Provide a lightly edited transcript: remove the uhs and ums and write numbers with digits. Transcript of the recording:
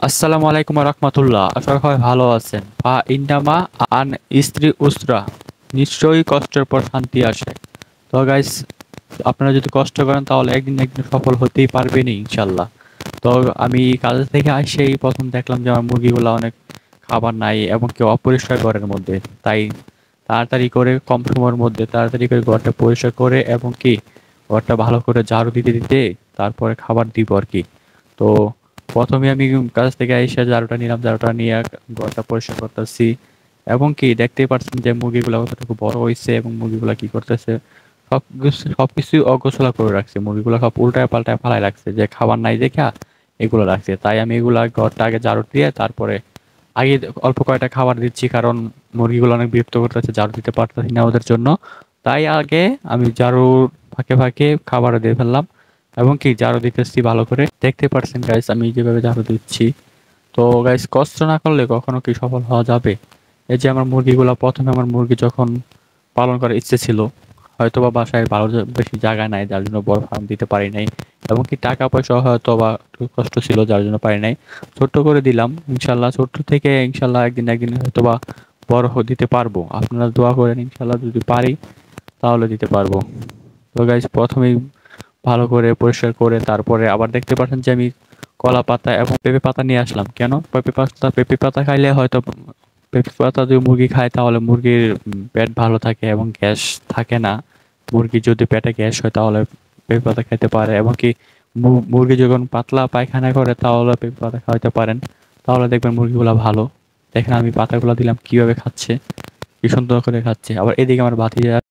আসসালামু আলাইকুম রহমতুল্লাহ। আশা করি ভালো আছেন। ফা ইন্নামা আন স্ত্রী উসরা, নিশ্চয়ই কষ্টের পর শান্তি আসে। তো গাইস, আপনারা যদি কষ্ট করেন তাহলে একদিন না একদিন সফল হতেই পারবেন ইনশাল্লাহ। তো আমি কাজ থেকে এসেই প্রথম দেখলাম যে আমার মুরগিগুলো অনেক খাবার নাই এবং কেউ অপরিষ্কার ঘরের মধ্যে। তাই তাড়াতাড়ি করে কম সময়ের মধ্যে তাড়াতাড়ি করে ঘরটা পরিষ্কার করে এবং কি ঘরটা ভালো করে ঝাড়ু দিতে দিতে তারপরে খাবার দিব আর কি। তো প্রথমে আমি কাজ থেকে এসে ঝাড়ুটা নিলাম, ঝাড়ুটা নিয়ে ঘরটা পরিষ্কার করতেছি এবং কি দেখতেই পাচ্ছেন যে মুরগিগুলো কতটুকু বড় হয়েছে এবং মুরগিগুলা কি করতেছে। সবকিছু অগোছালো করে রাখছে, মুরগিগুলো সব উল্টায় পাল্টায় ফালাই রাখছে, যে খাবার নাই দেখা এগুলো রাখছে। তাই আমি এগুলা ঘরটা আগে ঝাড়ু দিয়ে তারপরে আগে অল্প কয়টা খাবার দিচ্ছি, কারণ মুরগিগুলো অনেক বিরক্ত করতেছে, ঝাড়ু দিতে পারতেছি না ওদের জন্য। তাই আগে আমি ঝাড়ুর ফাঁকে ফাঁকে খাবার দিয়ে ফেললাম এবং কি ঝাড়ু দিতেছি ভালো করে। দেখতে পারছেন গাইস আমি যেভাবে ঝাড়ু দিচ্ছি। তো গাইস, কষ্ট না করলে কখনো কি সফল হওয়া যাবে? এই যে আমার মুরগিগুলা, প্রথমে আমার মুরগি যখন পালন করার ইচ্ছে ছিল, হয়তো বা বাসায় ভালো বেশি জায়গা নাই যার জন্য বড় ফার্ম দিতে পারি নাই, এবং কি টাকা পয়সা হয়তো বা একটু কষ্ট ছিল যার জন্য পারি নাই। ছোট্ট করে দিলাম, ইনশাল্লাহ ছোট্ট থেকে ইনশাল্লাহ একদিন একদিন হয়তো বা বড় দিতে পারবো। আপনারা দোয়া করেন, ইনশাল্লাহ যদি পারি তাহলে দিতে পারবো। তো গাইস, প্রথমেই ভালো করে পরিষ্কার করে তারপরে আবার দেখতে পাচ্ছেন যে আমি কলা পাতা এবং পেঁপে পাতা নিয়ে আসলাম। কেন পেঁপে পাতা খাইলে হয়তো, পেঁপে পাতা যদি মুরগি খায় তাহলে মুরগির পেট ভালো থাকে এবং গ্যাস থাকে না। মুরগি যদি পেটে গ্যাস হয় তাহলে পেঁপে পাতা খেতে পারে, এবং কি মুরগি যখন পাতলা পায়খানা করে তাহলে পেঁপে পাতা খাওয়াতে পারেন। তাহলে দেখবেন মুরগিগুলা ভালো। দেখেন আমি পাতাগুলো দিলাম কিভাবে খাচ্ছে, কি সুন্দর করে খাচ্ছে। আবার এদিকে আমার ভাতিজা